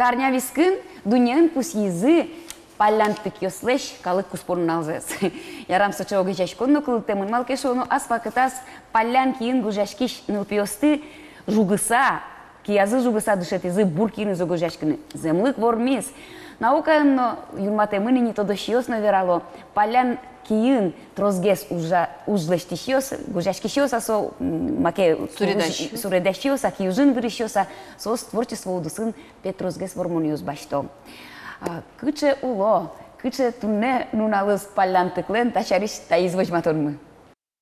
тарня вискин, дуньян пусьизы, палянтык йослеш, калык куспорун алзес. Ярам соча огежашконну кылтемын малкешону асфакытас палян киин гужашкиш нылпиосты жугыса, киязы жугыса дышетизы буркины зогожашкины. Землык вормис. Наука юрматемыни не тодошиос наверало. Палян киин трозгес ужлештишиос, гужашкишиоса со маке суредашиоса, киюжин вырышиоса, сос творчество удусын петрозгес вормониос башто. Кыче уло, кыче тунне нуналыс палянтыклен тачариш таизвожматормы.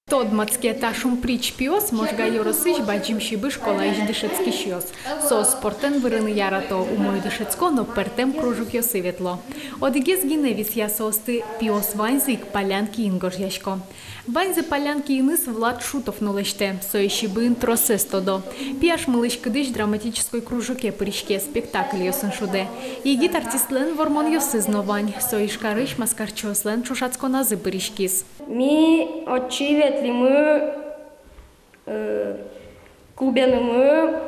Тодмацке ташум прич пиос, можга yorosыш баджим шибы школа иш дышецки шиос. Со спортен вырыны ярато умой дышецко, но пертем кружук йосы ветло. Одигез гиневис ясосты пиос ванзик палянки ингош яшко. Ванзе палянки иныс Влад Шутов нулеште, со ишибын тросес тодо. Пиаш мылыш кыдыш драматической кружуке пыришке спектакль йосын шуде. Егит артистлен вормон йосы зновань, со ишкарыш маскарчослен чушацко назы пыришкис. Ми очеветлимы клубенымы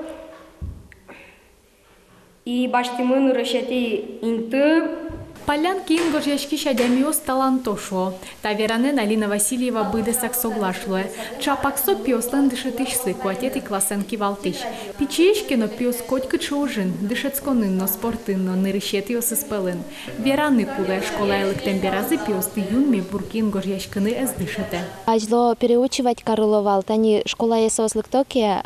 и баштимы нурышети инты. Палянки ингош яшки шадямиос талантошо. Таверанен Алина Васильева быдесак соглашлуе. Чапаксо пиослен дышетишсы, куатети классенки валтиш. Пичиешкино пиос котька чоужин, дышецконынно спортынно, нырышетиос испелын. Вераны куле школа электемберазы пиосты юнми бурки ингош яшкины эс дышете. Ажло переучивать Карловал, тани школа есослык токе,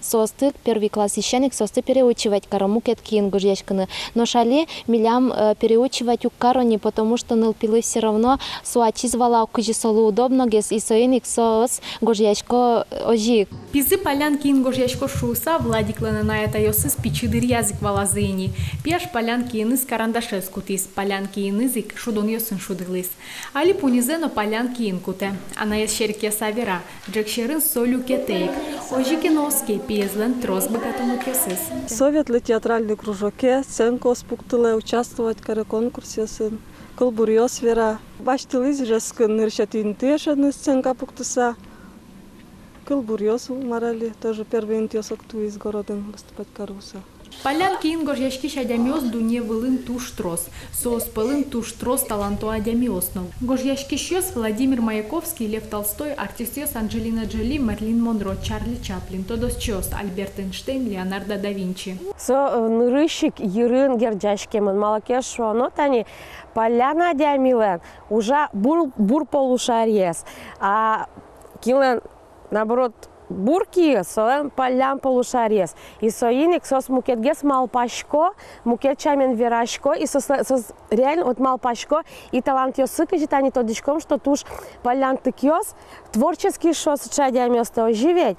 состы первый класс священник состы переучивать карамукет кингуж яшканы, но шали милям переучивать у карони, потому что нылпилы все равно суачизвала укажи солу удобно гес и соиник сос гожьяшко ожик. Пизы палянки ингожьяшко шуса Владиклана на это йосыс пичидыр язык валазыни. Пеш палянки иныз карандашескутис, палянки инызик шудон йосын шудылыс. Али пунизено палянки инкуте. Она есть шерке савера, джекшерын солю кетейк. Ожикино пиезлен трос богатому кесыс. Советлы театральный кружоке, сценко спуктыле участвовать в конкурсе сын. Колбурьос вера. Баштылыз жескын ныршатин тешаны сценка пуктыса. Колбурьос марали, тоже первый интесок ту из города выступать каруса. Палянки ингош яшки шадямиос дуне вылын туш трос. Соос пылын туш трос таланту адямиоснов. Гош яшки шьос Владимир Маяковский, Лев Толстой, артистьос Анджелина Джоли, Мерлин Монро, Чарли Чаплин, Тодос Чиос, Альберт Эйнштейн, Леонардо да Винчи. Со нырыщик ерын герджашкемын малакеш но тани поляна адямилен уже бур полушарьес. А килен наоборот бурки солен полям полушарьес. И соиник сос мукетгес малпашко, мукет чамен верашко, и сос реально вот малпашко, и талант йосыка житани тодичком, что туж полян тыкьос, творческий шос чадямёсто оживеть.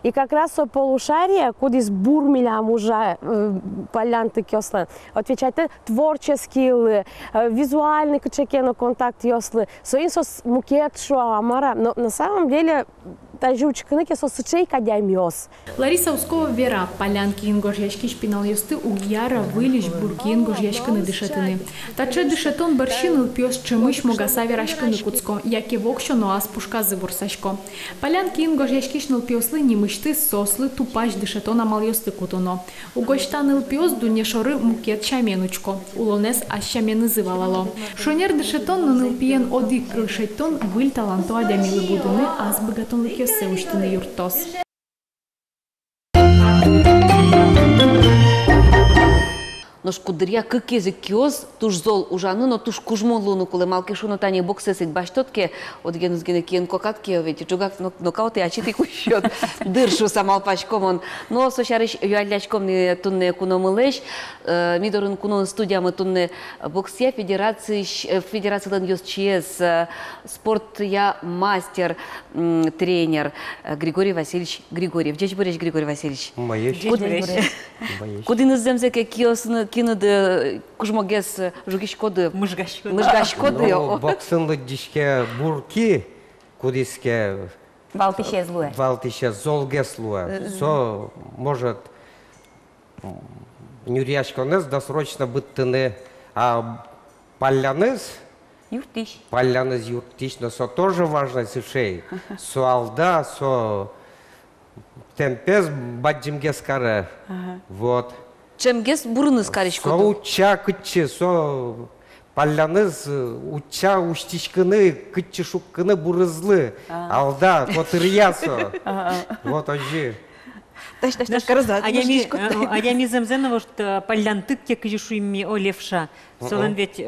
И как раз со полушария, куда с бурмилям уже полян тыкьослен, отвечать творческие, визуальный качекено контакт йослы, соин сос мукет шо амара, но на самом деле тажучкыныки сосычей кадямиос. Лариса Ускова вера палянки ингош яшки шпинал йосты угьяра вылиш бурки ингош яшканы дышетыны. Таче дышетон баршиныл пьос чемыш могаса верашканы куцко, яке вокшо ноас пушказы ворсашко. Палянки ингош яшкишныл пьослы нимышты сослы тупаш дышетон амал йосты кутоно. Угоштаныл пьос дунешоры мукет чаменучко. Улонес аш чамены зывалало. Шонер дышетон наныл пиен одик крышетон выль таланту адямилы будуны аз богатон лыкес Сеуштины юртос. Нож кудыря кык язык киоз, туш зол ужаны, но туш кужмонлуну, коли малкишуну тани боксесик баштотке, от генузгене киен кокатке, ведь чугак нокауты ачити кущот, дыршу самал пачкомон. Но сошарыш юалячком не тунне куномылеш, мидорын кунон студиямы тунне боксия федерациялен йос чиез, спорт я мастер, тренер Григорий Васильевич Григорьев. Джеч буреш Григорий Васильевич. Кудын иземзеке киосны кинуды кужмогес жугишкоды мыжгашкоды. Боксынлы дишке бурки кудиске валтище золгеслуа. Со может нюряшконес досрочно быттыны, а паляныз юртиш, но со тоже важно сушей. Со алда, со темпез баджимгескаре. Вот. чемгес бурыныз кариш Со куду. уча кытчы, со паляныз уча уштичкыны, кытчы шуккыны бурызлы. Алда, вот риясо. Вот ожи. Таш карызат. Аями земзенова, что палянтык те кыжишуйми олевша. Солен ведь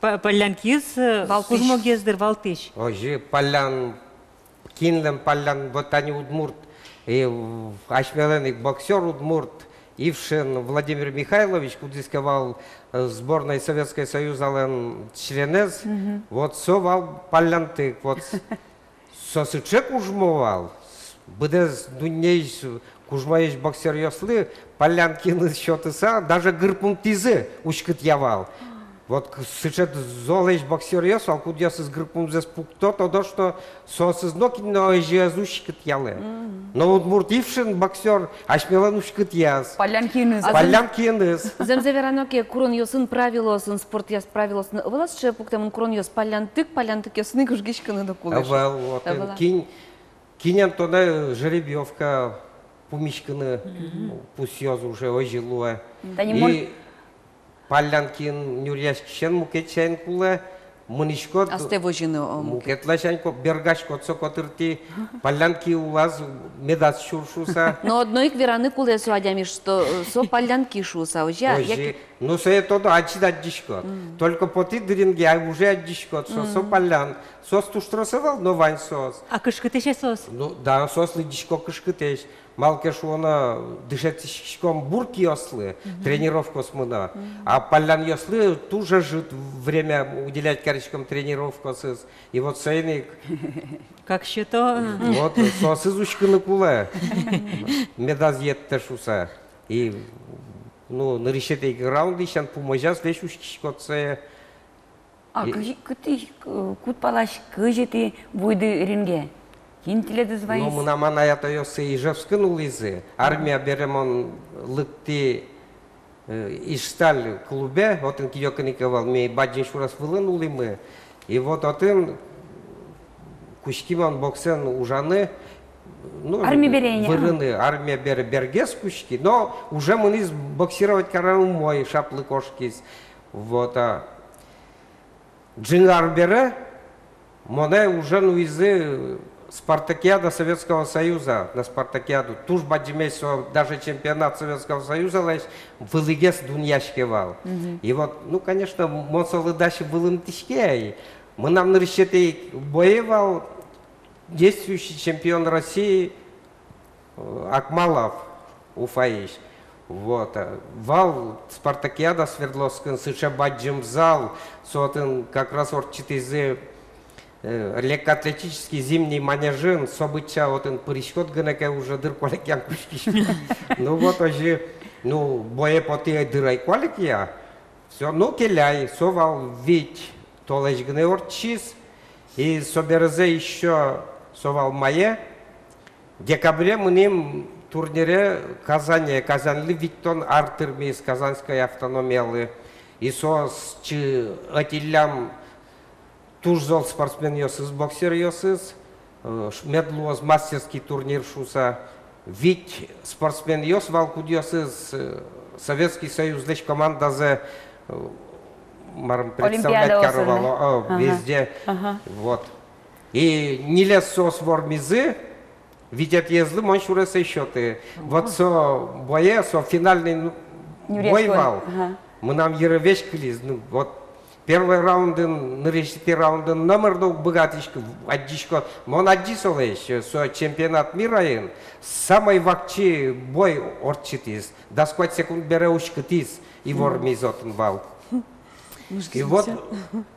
палянкиз кузмогездер валтыш. Ожи, палян, кинлем палян, вот они удмурт. И ашмеленик боксер удмурт. Ившин Владимир Михайлович кудисковал сборной Советского Союза членез. Вот совал палянтык, вот сосычек ужмовал. Быдез дунейш кужмаеш боксер яслы, палянкины счетыса, даже гырпун тизы ушкыт явал. Вот сычет золейш боксер ясал, кудяс из гырпун зес пукто, то что сосыз нокин, но ежез ушкыт ялы. Но вот муртившин боксер, ашмелан ушкыт яз. Палянкиныз. Палянкиныз. Земзевераноке курон йосын правилосын, спорт яс правилосын. Вылас че пуктемын курон йос палянтык ясны кыжгишканы да кулеш. Вот кинен тона жеребьевка пумишканы, пусть уже ожилуа. И палянкин нюряшкишен мукетчен куле, мунишкот. Астевожины мукетлашенко бергашкот сокотырти, палянки у вас медас шуршуса. Но одной вераны куле суадями, что со палянки шуса. Ну со это ачида дишкот. Только поти дринги, а уже дишкот, со палян. Сос туштросовал, но вань сос. А кышкытеше сос? Ну да, сос лидишко кышкытеш. Малкеш она дышать шишком бурки яслы, тренировку смына. А палян яслы тоже жит время уделять корочкам тренировку сыз. И вот сейник. Как что? Вот сос изучка на куле. Медаз еттешуса. И ну на решете раунды сейчас поможет вещушки А кыты кут палаш кыжети буйды ринге. Кинтиледи звайс. Ну мы на это ёсы Ижевскын улизы. Армия беремон лыкти ишталь клубе, вот он кидёканиковал, мы баджин шурас вылынули мы. И вот он кучкиман боксен ужаны. Ну, армия бере бергес кучки, но уже мы низ боксировать караум мой шаплы кошки. Вот Джингар бере, моне уже ну из Спартакиада Советского Союза на Спартакиаду. Туж баджимейсо даже чемпионат Советского Союза лишь в Илигес дуньяшкевал. И вот, ну, конечно, моцалы дальше был им тишке. Мы нам на решете боевал действующий чемпион России Акмалов Уфаиш. Вот. Вал Спартакиада Свердловская, сыча баджим зал, сотен как раз орчитызе легкоатлетический зимний манежин, события вот он перешкод гнеке уже дыр кваликян кушки. Ну вот уже, ну бое поты дырай кваликия, все, ну келяй, совал вить толеч гнеорчис, и соберезе еще совал мае. В декабре мы ним турнире Казани, Казанли Виктон Артырми из Казанской автономии, и сос чи атилям туж зол спортсмен йосыз, боксер йосыз, медлуоз мастерский турнир шуса, вить спортсмен йос валкуд йосыз, Советский Союз лишь команда за представлять каровало везде. Вот. И не лез сос вормизы, видят езлы, маншурасы счеты. Вот со бое, со финальный бойвал. Мы нам еревечкали, вот. Первый раунды, нарешите раунды, номер до богатышка, одишко, мон одисолеш, со чемпионат мира, самый вакчи бой орчитис, до сколько секунд бере ушкатис, и вормизотен вал. И вот,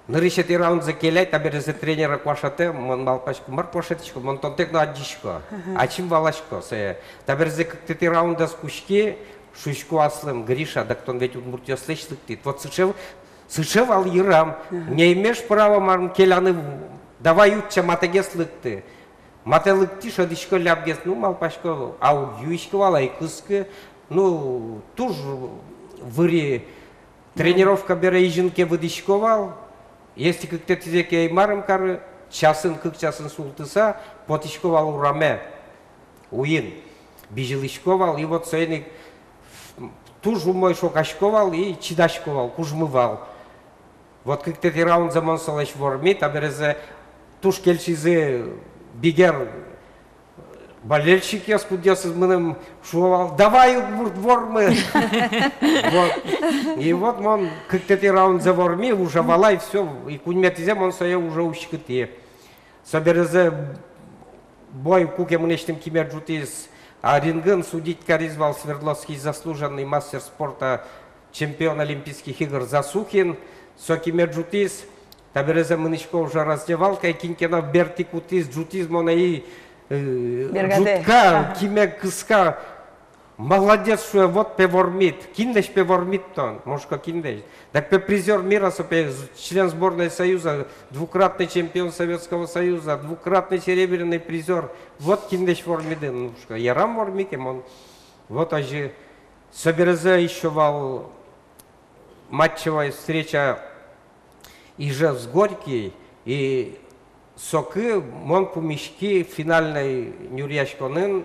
нарешите раунд закелей, табер за тренера квашате, мон малпашку, марквашетичку, мон тонтек на одишко, а чем валашко, табер за как-то раунда с кушки, шушку аслым, Гриша, да кто ведь удмуртия слышит, вот сычевал Ирам, не имеешь права марм келяны, давай утча матагес лыкты. Мате лыкти, шадишко ляпгес, ну малпашко, ау юишко вала и кыски, ну туж выри тренировка бере ижинке выдишковал, если как-то тизеке и марм кары, часын султыса, потишковал ураме, уин, бижелишковал, и вот сейник туж умой шокашковал и чидашковал, кужмывал. Вот как ты раунд за монсалаш ворми, таберезе туж кельчизе бигер болельщик я скудес из мыным шувал, давай вормы. И вот он как ты раунд за ворми, уже вала и все, и куньметизе монсая уже ущикты. Соберезе бой куке мнечтым кимер джутис, а рингын судить каризвал Свердловский заслуженный мастер спорта, чемпион Олимпийских игр Засухин, сокимер джутис, таберезе мнечко уже раздевалка, и кинкена берти кутис, джутис монаи джутка, киме кыска, молодец, что вот певормит, киндеш певормит тон, может как киндеш. Так призер мира, член сборной Союза, двукратный чемпион Советского Союза, двукратный серебряный призер. Вот киндеш вормиден, ну ярам вормикем он. Вот ажи соберезе еще вал матчевая встреча Ижевск Горький и соки мон помещки финальной Нюрьяшконын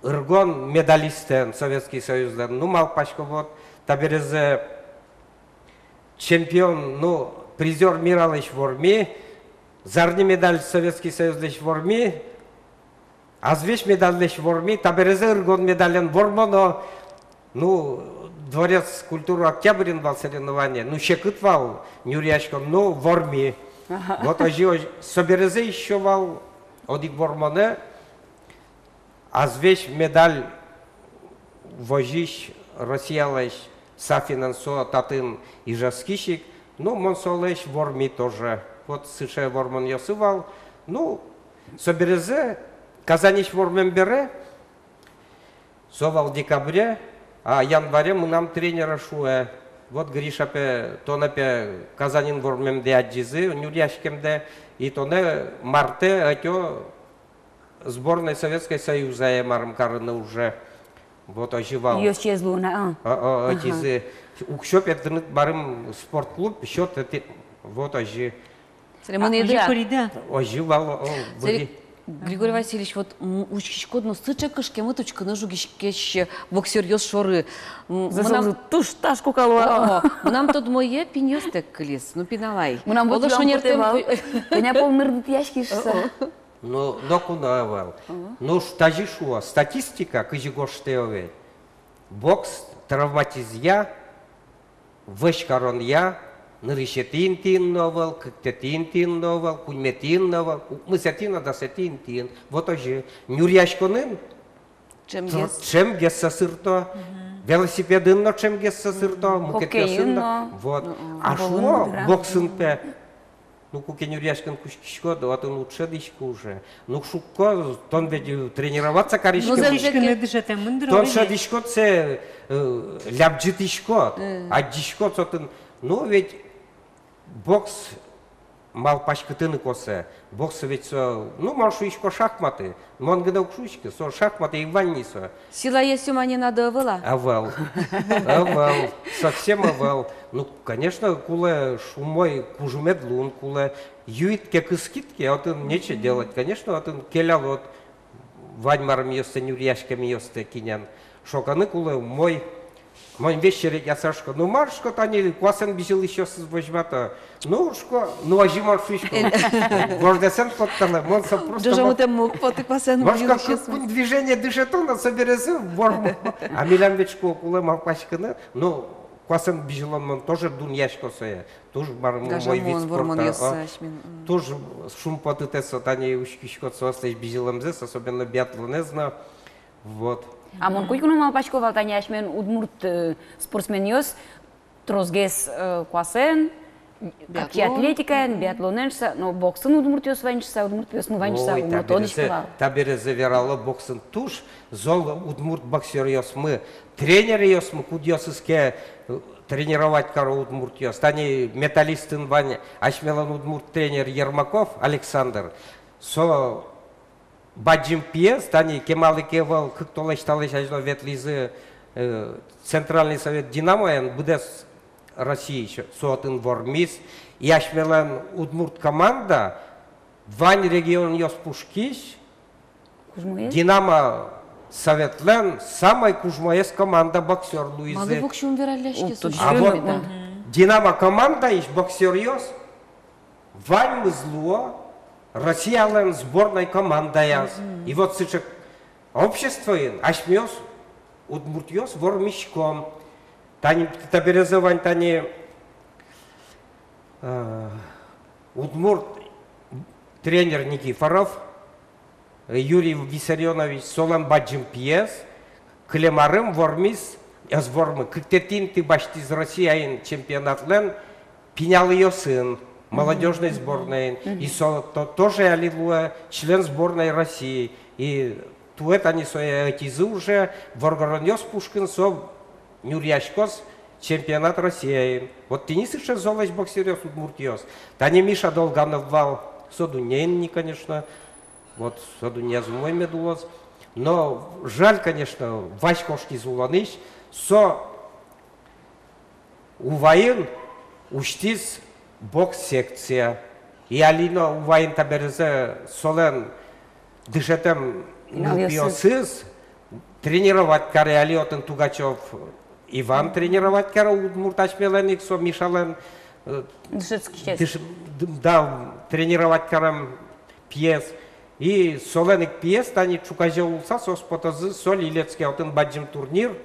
Иргон медалистен Советский Союз, ну мал пачка вот. Таберезе чемпион, ну, призер мира лишь в Орми, зарни медаль Советский Союз лишь в Орми, азвеш медаль лишь в Орми, таберезе иргон медален в Ормо, но, ну, Дворец культуры Октябрин вал соревнования, ну, щекыт вал Нюрьяшком, ну, в Орми. Вот ожи, соберезе еще вал одик в Ормоне, азвеш медаль вожищ Россия лишь софинансо татын Ижевскищик, ну, монсолеш ворми тоже. Вот сыше вормон ясывал. Ну, соберезе, Казанич вормен бере, совал в декабре, а январе мы нам тренера шуэ. Вот Гриша пе, то на пе Казанин вормен де аджизы, нюряшкем де, и то не марте, а то сборной Советской Союза я марм карны уже. Вот оживал. Ее сейчас луна, Эти укшоп это барым спортклуб, счет это вот ожи. Оживал. Григорий Васильевич, вот учкишкодно сычекышке мы точканы жугишкеш боксерьез шоры. Засылзы туш ташку калуа. Нам тут мое пиньёстек клис, ну пиналай. Нам вот шонертевал. Меня полмырдыт яшкишса. Ну, докунавал. Ну, штажи шуа, статистика, кыжигоштеове. Бокс, травматизия, вышкарон я, нырышетин тин новал, кыктетин тин новал, куньметин новал, мысетин адасетин тин. Вот ожи. Нюрьяшконын, чем гесса сырто, велосипедын, но чем гесса сырто, мукетесын. Вот. А шо боксын пе? Ну, кукенюряшкан кушкишко, да вот он лучше дышку уже. Ну, шукко, тон ведь тренироваться коричко. Тон шадишко це лябджитишко, а дишко цотын. Ну, ведь бокс мал пачкатыны косе. Бокс ведь со, ну, маршу ишко шахматы. Монгана укшучки, со шахматы и ванни со. Сила есть ума не надо была. Овал. Совсем овал. Ну, конечно, куле шумой кужумет лун, куле юитке кыскитке, а вот он нечего делать. Конечно, вот он келял вот ваньмаром ёсте, нюрьяшками ёсте кинян. Шоканы куле мой вечерик я сашко. Ну, маршко, они квасен бежал еще с возьмата. Ну, шко, ну, ажи маршишко. Гордесен подтала, он сам просто... Даже мы там мог поты квасен бежал еще с... Может, движение дышит он, соберется в ворму. А милям вечко куле малпачканы, ну, квасен бежал он тоже дуньяшко соя. Тоже мой вид спорта. Тоже шум потытеса, они ушкишко соостаешь бежалемзес, особенно биатлонезна. Вот. А мон койкуну малпачко валтаняш мен удмурт спортсмен ёс, трозгес квасен, какие атлетика, биатлоненша, но боксын удмурт ёс ванчса, удмурт ёс ванчса, умутонишкала. Таберезе верало боксын туш, зол удмурт боксер ёс мы, тренер ёс мы кудёсыске тренировать кару удмурт ёс. Тани металлистын вань, ашмелан удмурт тренер Ермаков Александр, со баджим пьес, тани кемалы кевал, как то лечталыш ажно ветлизы Центральный совет Динамо, будес России еще, соотын вормис, и ашмелан удмурт команда, вань регион ёс пушкиш, Динамо Советлен самая кужмоес команда боксер Луизы. Малы вокшун вералляшки. А вот Динамо команда иш боксер ёс. Вань мызло Россиялен сборной команда яз. И вот сычек общество ин ашмёс удмуртёс вормишком. Тани таберезовань тани удмурт тренер Никифоров, Юрий Виссарионович Солан Баджим пьес, Клемарым вормис, аз вормы, кытетин ты башти из России чемпионатлен, пенял ее сын, молодежной сборной, и тоже аллилуйя, член сборной России. И туэт они свои этизы уже, воргоронёс Пушкин со Нюрьяшкос, чемпионат России. Вот теннис еще золоч боксерёс удмуртёс. Тани Миша Долганов вал, соду не конечно, вот соду не зумой медулос. Но жаль, конечно, Васькошки зуланыш, со увоин уштиз бокс-секция. И алино увоин таберезе солен дышетем нупиосыз, тренировать каре алиотен Тугачев Иван тренировать каре удмуртач меленик, со Мишален да, тренировать карем пьес. И соленик пьес, тани чукаже улса, сос потозы, соль илецкий алтын баджим турнир.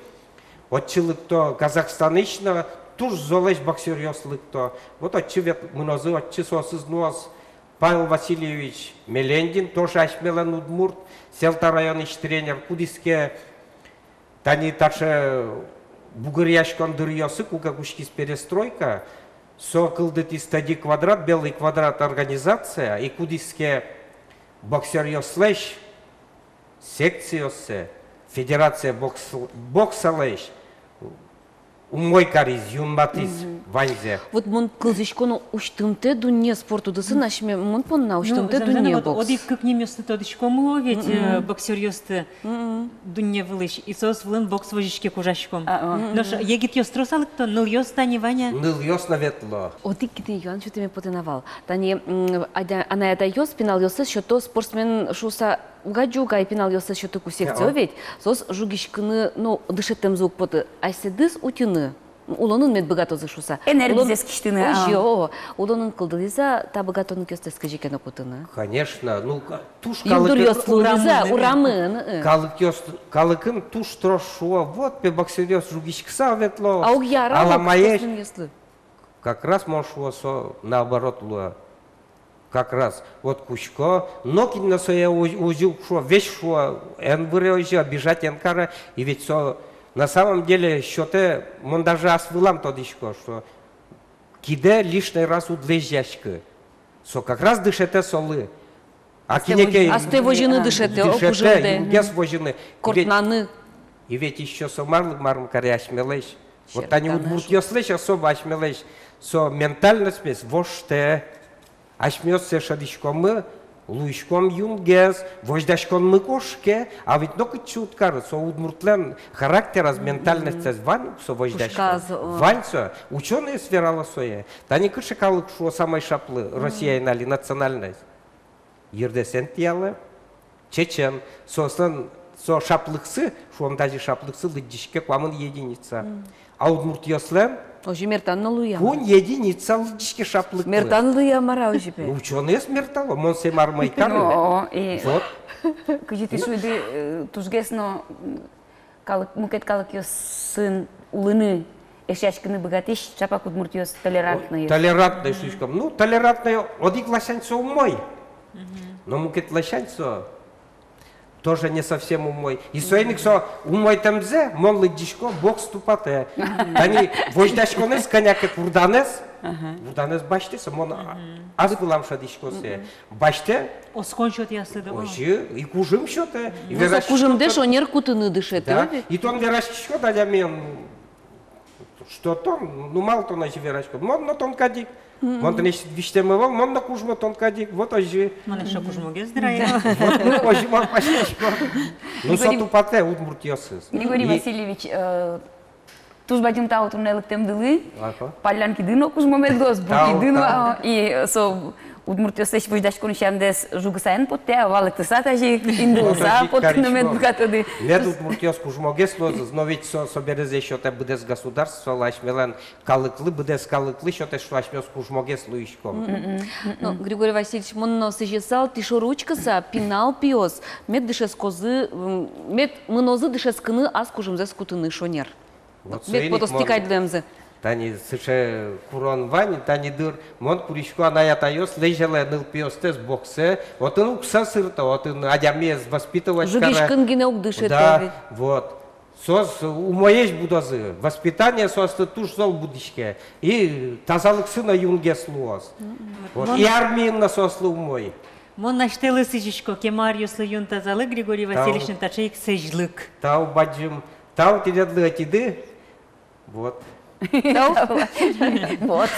Отчылыкто казахстанычно, туж золеш боксерёслыкто. Вот отчывет мнозы, отчы сосыз нуаз Павел Васильевич Мелендин, тоже ашмелен удмурт, селта районыч тренер, кудиске тани таше бугыряшкон дырьёсы, кука кушкис перестройка, со кылдыти стади квадрат, белый квадрат организация, и кудиске боксерёслеш, секциёсе, федерация боксалеш, умой кариз, юнбатиз, ванзе. Вот мон кылзышкону уштымте дуне спорту дысын, ашме мон понна уштымте дуне бокс. Одик как немёсты тодышко мыло, ведь боксерёсты дуне вылыш, и сос влын бокс вожишке кужашком. Но егит ёстро салыкто, ныл ёс тани Ваня? Ныл ёс наветло. Одик ките юан, что ты мне потенавал. Тани, она это ёс, пинал ёсы, что то спортсмен шуса гаджуга и пинал ёсы, что такую секцию, ведь сос жугишкыны, ну, дышетем звук поты, а седыс утюны. Улонун мед богато зашуса. Энергия скиштыны. Ожо, улонун кылдылиза, та богатону кёсты скажи на кутыны. Конечно, ну туш Юндур ёслылиза, урамын. Калыкын туш трошуа, вот пе боксерёс жугишкса ветло. А угяра, аламаеш. Как раз можешь наоборот луа. Как раз вот кучко, ноги на своей узил, шо, вещь шо, эн выреожи, обижать энкара, и ведь со, на самом деле, что ты, мон даже асвылам тодишко, что киде лишний раз удлежащка, со как раз дышете солы. А кинеке... А сте вожины дышете, окужинде. Без вожины. Кортнаны. И ведь еще со марм каряш мелеш. Вот они удмуртьёслеш особо ашмелеш, со ментальность смесь, воште. Ашмёссе шадишкомы, луишком юнгез, вождашкомы кошке, а ведь только чуткар, со удмуртлен характер, аз ментальность, вань, со вождашком. Вань, со, ученые сверала сое. Та не кышекалык, что самой шаплы, Россия инали, национальность. Ердесен тиялы, чечен, со шаплыксы, что он даже шаплыксы, лыдишке, квамын единица. А удмуртьёслен, Ожи мертанно луя. Кун единица лыдишке шаплык. Мертан луя мара ожи пе. Ученые смертало, мон се мармай карны. Вот. Кажи ти шуйди тужгесно мукет калык ёс сын улыны эшяшкыны богатыш, чапак удмуртьёс толерантный. Толерантный слишком. Ну, толерантный, одик лощанцо умой. Но мукет лощанцо тоже не совсем умой. И соеник со умой темзе, мон лыдишко, бокс тупате. Они вождашконы с коняка курданес, курданес баштеса, мон аз гулам шадишко се. Баште? Оскончот ясы да. Ожи, и кужим шоте. Кужим деш, онер кутыны дышете. И тон верашчишко, да я мен, что там, ну мало то начи верашко, мон на тонкадик. Мон не виштемывал, мон на кужмо тонкадик, вот ожи. Мон еще кужмо гездраева. Вот мы ожи мон пашешко. Ну со тупате удмуртьёсыз. Григорий Васильевич, туж бадим таутун нелыктем дылы, палянки дыно кужмо медгос, буки дыно, и со Удмуртиослеш выждаш конушандес жугсайн потте, валыктыса тажи индулса поткнумет букатуды. Мед удмуртиос кужмогесло, но ведь соберезе еще те будес государство, лашмелен калыклы, будес калыклы, что те шлашмес кужмогесло ишко. Ну, Григорий Васильевич, монно сижесал, тишоручкаса, пинал пиос, мед дышес козы, мед мнозы дышес кыны, аз кужымзес кутыны шонер. Мед потостикать лемзе. Тани сыше курон вань, тани дыр, мон куришко анаятайос, лежеле ныл пиостес боксе, вот он укса сырта, вот он адямез воспитывать. Жугишкын гине угдышет. Да, вот. Сос у моей будозы, воспитание сос ты туш зол будишке, и тазалык сына юнге слуос. Вот. И армиин на сослу мой. Мон наштелы сыжишко, кемариус лыюн тазалы, Григорий Васильевич тачейк сыжлык. Тау баджим, тау тидедлы атиды, вот. Вот.